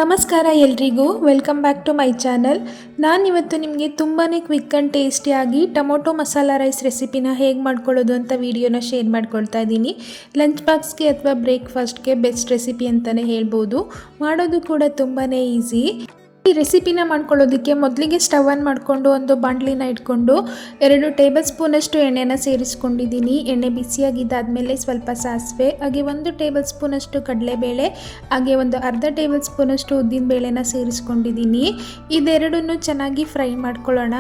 ನಮಸ್ಕಾರ ಎಲ್ರಿಗೂ, welcome back to my channel. ನಾನಿವತ್ತು ನಿಮಗೆ ತುಂಬಾ ಕ್ವಿಕ್ ಆ್ಯಂಡ್ ಟೇಸ್ಟಿಯಾಗಿ ಟೊಮೊಟೊ ಮಸಾಲ ರೈಸ್ ರೆಸಿಪಿನ ಹೇಗೆ ಮಾಡ್ಕೊಳ್ಳೋದು ಅಂತ ವಿಡಿಯೋನ ಶೇರ್ ಮಾಡ್ಕೊಳ್ತಾ ಇದ್ದೀನಿ. ಲಂಚ್ ಬಾಕ್ಸ್ಗೆ ಅಥವಾ ಬ್ರೇಕ್ಫಾಸ್ಟ್ಗೆ ಬೆಸ್ಟ್ ರೆಸಿಪಿ ಅಂತಲೇ ಹೇಳ್ಬೋದು. ಮಾಡೋದು ಕೂಡ ತುಂಬಾ ಈಸಿ. ಈ ರೆಸಿಪಿನ ಮಾಡ್ಕೊಳ್ಳೋದಕ್ಕೆ ಮೊದಲಿಗೆ ಸ್ಟವ್ ಆನ್ ಮಾಡಿಕೊಂಡು ಒಂದು ಬಾಣಲಿನ ಇಟ್ಕೊಂಡು 2 ಟೇಬಲ್ ಸ್ಪೂನಷ್ಟು ಎಣ್ಣೆನ ಸೇರಿಸ್ಕೊಂಡಿದ್ದೀನಿ. ಎಣ್ಣೆ ಬಿಸಿಯಾಗಿದ್ದಾದಮೇಲೆ ಸ್ವಲ್ಪ ಸಾಸಿವೆ, ಹಾಗೆ 1 ಟೇಬಲ್ ಸ್ಪೂನಷ್ಟು ಕಡಲೆಬೇಳೆ, ಹಾಗೆ ಒಂದು ಅರ್ಧ ಟೇಬಲ್ ಸ್ಪೂನಷ್ಟು ಉದ್ದಿನಬೇಳೆನ ಸೇರಿಸ್ಕೊಂಡಿದ್ದೀನಿ. ಇದೆರಡನ್ನು ಚೆನ್ನಾಗಿ ಫ್ರೈ ಮಾಡ್ಕೊಳ್ಳೋಣ.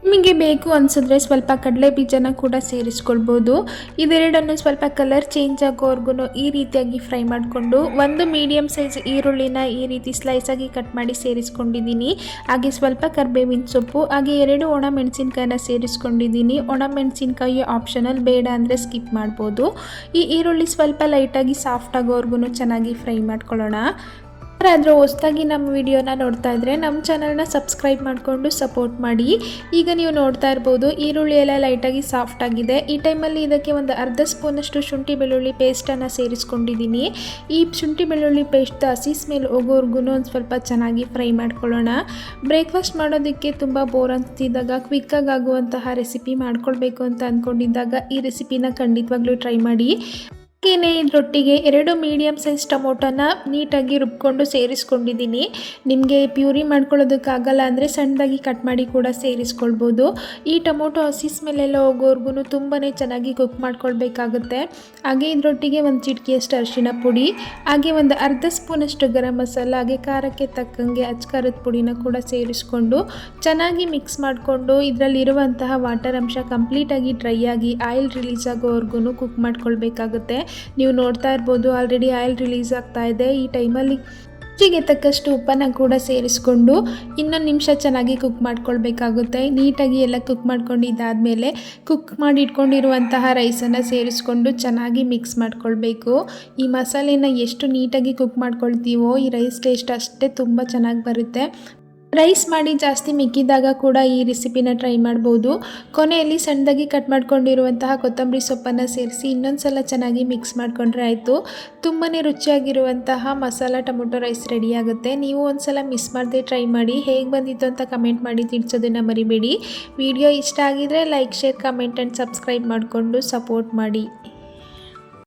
ನಿಮಗೆ ಬೇಕು ಅನಿಸಿದ್ರೆ ಸ್ವಲ್ಪ ಕಡಲೆ ಬೀಜನ ಕೂಡ ಸೇರಿಸ್ಕೊಳ್ಬೋದು. ಇದೆರಡನ್ನು ಸ್ವಲ್ಪ ಕಲರ್ ಚೇಂಜ್ ಆಗೋವರೆಗೂ ಈ ರೀತಿಯಾಗಿ ಫ್ರೈ ಮಾಡಿಕೊಂಡು ಒಂದು ಮೀಡಿಯಮ್ ಸೈಜ್ ಈರುಳ್ಳಿನ ಈ ರೀತಿ ಸ್ಲೈಸಾಗಿ ಕಟ್ ಮಾಡಿ ಸೇರಿಸ್ಕೊಂಡಿದ್ದೀನಿ. ಹಾಗೆ ಸ್ವಲ್ಪ ಕರಿಬೇವಿನ ಸೊಪ್ಪು, ಹಾಗೆ 2 ಒಣ ಮೆಣಸಿನ್ಕಾಯಿನ ಸೇರಿಸ್ಕೊಂಡಿದ್ದೀನಿ. ಒಣ ಮೆಣಸಿನ್ಕಾಯಿ ಆಪ್ಷನಲ್, ಬೇಡ ಅಂದರೆ ಸ್ಕಿಪ್ ಮಾಡ್ಬೋದು. ಈ ಈರುಳ್ಳಿ ಸ್ವಲ್ಪ ಲೈಟಾಗಿ ಸಾಫ್ಟ್ ಆಗೋವರೆಗೂ ಚೆನ್ನಾಗಿ ಫ್ರೈ ಮಾಡ್ಕೊಳ್ಳೋಣ. ಯಾರಾದರೂ ಹೊಸದಾಗಿ ನಮ್ಮ ವಿಡಿಯೋನ ನೋಡ್ತಾ ಇದ್ದರೆ ನಮ್ಮ ಚಾನಲ್ನ ಸಬ್ಸ್ಕ್ರೈಬ್ ಮಾಡಿಕೊಂಡು ಸಪೋರ್ಟ್ ಮಾಡಿ. ಈಗ ನೀವು ನೋಡ್ತಾ ಇರ್ಬೋದು ಈರುಳ್ಳಿ ಎಲ್ಲ ಲೈಟಾಗಿ ಸಾಫ್ಟ್ ಆಗಿದೆ. ಈ ಟೈಮಲ್ಲಿ ಇದಕ್ಕೆ ಒಂದು ಅರ್ಧ ಸ್ಪೂನಷ್ಟು ಶುಂಠಿ ಬೆಳ್ಳುಳ್ಳಿ ಪೇಸ್ಟನ್ನು ಸೇರಿಸ್ಕೊಂಡಿದ್ದೀನಿ. ಈ ಶುಂಠಿ ಬೆಳ್ಳುಳ್ಳಿ ಪೇಸ್ಟ್ ಹಸಿ ಸ್ಮೆಲ್ ಹೋಗೋವರೆಗೂ ಒಂದು ಸ್ವಲ್ಪ ಚೆನ್ನಾಗಿ ಫ್ರೈ ಮಾಡ್ಕೊಳ್ಳೋಣ. ಬ್ರೇಕ್ಫಾಸ್ಟ್ ಮಾಡೋದಕ್ಕೆ ತುಂಬ ಬೋರ್ ಅಂತಿದ್ದಾಗ ಕ್ವಿಕ್ಕಾಗಿ ಆಗುವಂತಹ ರೆಸಿಪಿ ಮಾಡ್ಕೊಳ್ಬೇಕು ಅಂತ ಅಂದ್ಕೊಂಡಿದ್ದಾಗ ಈ ರೆಸಿಪಿನ ಖಂಡಿತವಾಗ್ಲೂ ಟ್ರೈ ಮಾಡಿ. ಹಾಗೆಯೇ ಇದರೊಟ್ಟಿಗೆ 2 ಮೀಡಿಯಮ್ ಸೈಜ್ ಟೊಮೊಟೊನ ನೀಟಾಗಿ ರುಬ್ಕೊಂಡು ಸೇರಿಸ್ಕೊಂಡಿದ್ದೀನಿ. ನಿಮಗೆ ಪ್ಯೂರಿ ಮಾಡ್ಕೊಳ್ಳೋದಕ್ಕಾಗಲ್ಲ ಅಂದರೆ ಸಣ್ಣದಾಗಿ ಕಟ್ ಮಾಡಿ ಕೂಡ ಸೇರಿಸ್ಕೊಳ್ಬೋದು. ಈ ಟೊಮೊಟೊ ಹಸಿ ಸ್ಮೆಲ್ಲೆಲ್ಲ ಹೋಗೋವರೆಗೂ ತುಂಬಾ ಚೆನ್ನಾಗಿ ಕುಕ್ ಮಾಡ್ಕೊಳ್ಬೇಕಾಗುತ್ತೆ. ಹಾಗೆ ಇದರೊಟ್ಟಿಗೆ ಒಂದು ಚಿಟಿಕೆಯಷ್ಟು ಅರಿಶಿಣ ಪುಡಿ, ಹಾಗೆ ಒಂದು ಅರ್ಧ ಸ್ಪೂನಷ್ಟು ಗರಂ ಮಸಾಲ, ಹಾಗೆ ಖಾರಕ್ಕೆ ತಕ್ಕಂಗೆ ಅಚ್ಕಾರದ ಪುಡಿನ ಕೂಡ ಸೇರಿಸ್ಕೊಂಡು ಚೆನ್ನಾಗಿ ಮಿಕ್ಸ್ ಮಾಡಿಕೊಂಡು ಇದರಲ್ಲಿರುವಂತಹ ವಾಟರ್ ಅಂಶ ಕಂಪ್ಲೀಟಾಗಿ ಡ್ರೈ ಆಗಿ ಆಯಿಲ್ ರಿಲೀಸ್ ಆಗೋವರೆಗೂ ಕುಕ್ ಮಾಡ್ಕೊಳ್ಬೇಕಾಗುತ್ತೆ. ನೀವು ನೋಡ್ತಾ ಇರ್ಬೋದು ಆಲ್ರೆಡಿ ಆಯಿಲ್ ರಿಲೀಸ್ ಆಗ್ತಾ ಇದೆ. ಈ ಟೈಮಲ್ಲಿ ರುಚಿಗೆ ತಕ್ಕಷ್ಟು ಉಪ್ಪನ್ನು ಕೂಡ ಸೇರಿಸ್ಕೊಂಡು ಇನ್ನೊಂದು ನಿಮಿಷ ಚೆನ್ನಾಗಿ ಕುಕ್ ಮಾಡ್ಕೊಳ್ಬೇಕಾಗುತ್ತೆ. ನೀಟಾಗಿ ಎಲ್ಲ ಕುಕ್ ಮಾಡ್ಕೊಂಡಿದ್ದಾದಮೇಲೆ ಕುಕ್ ಮಾಡಿ ಇಟ್ಕೊಂಡಿರುವಂತಹ ರೈಸನ್ನು ಸೇರಿಸ್ಕೊಂಡು ಚೆನ್ನಾಗಿ ಮಿಕ್ಸ್ ಮಾಡ್ಕೊಳ್ಬೇಕು. ಈ ಮಸಾಲೆನ ಎಷ್ಟು ನೀಟಾಗಿ ಕುಕ್ ಮಾಡ್ಕೊಳ್ತೀವೋ ಈ ರೈಸ್ ಟೇಸ್ಟ್ ಅಷ್ಟೇ ತುಂಬ ಚೆನ್ನಾಗಿ ಬರುತ್ತೆ. ರೈಸ್ ಮಾಡಿ ಜಾಸ್ತಿ ಮಿಕ್ಕಿದಾಗ ಕೂಡ ಈ ರೆಸಿಪಿನ ಟ್ರೈ ಮಾಡ್ಬೋದು. ಕೊನೆಯಲ್ಲಿ ಸಣ್ಣದಾಗಿ ಕಟ್ ಮಾಡ್ಕೊಂಡಿರುವಂತಹ ಕೊತ್ತಂಬರಿ ಸೊಪ್ಪನ್ನು ಸೇರಿಸಿ ಇನ್ನೊಂದು ಸಲ ಚೆನ್ನಾಗಿ ಮಿಕ್ಸ್ ಮಾಡಿಕೊಂಡ್ರೆ ಆಯಿತು. ತುಂಬಾ ರುಚಿಯಾಗಿರುವಂತಹ ಮಸಾಲ ಟೊಮೊಟೊ ರೈಸ್ ರೆಡಿ ಆಗುತ್ತೆ. ನೀವು ಒಂದು ಸಲ ಮಿಸ್ ಮಾಡದೆ ಟ್ರೈ ಮಾಡಿ. ಹೇಗೆ ಬಂದಿತ್ತು ಅಂತ ಕಮೆಂಟ್ ಮಾಡಿ ತಿಳಿಸೋದನ್ನು ಮರಿಬೇಡಿ. ವಿಡಿಯೋ ಇಷ್ಟ ಆಗಿದರೆ like, share, comment and subscribe ಮಾಡಿಕೊಂಡು ಸಪೋರ್ಟ್ ಮಾಡಿ.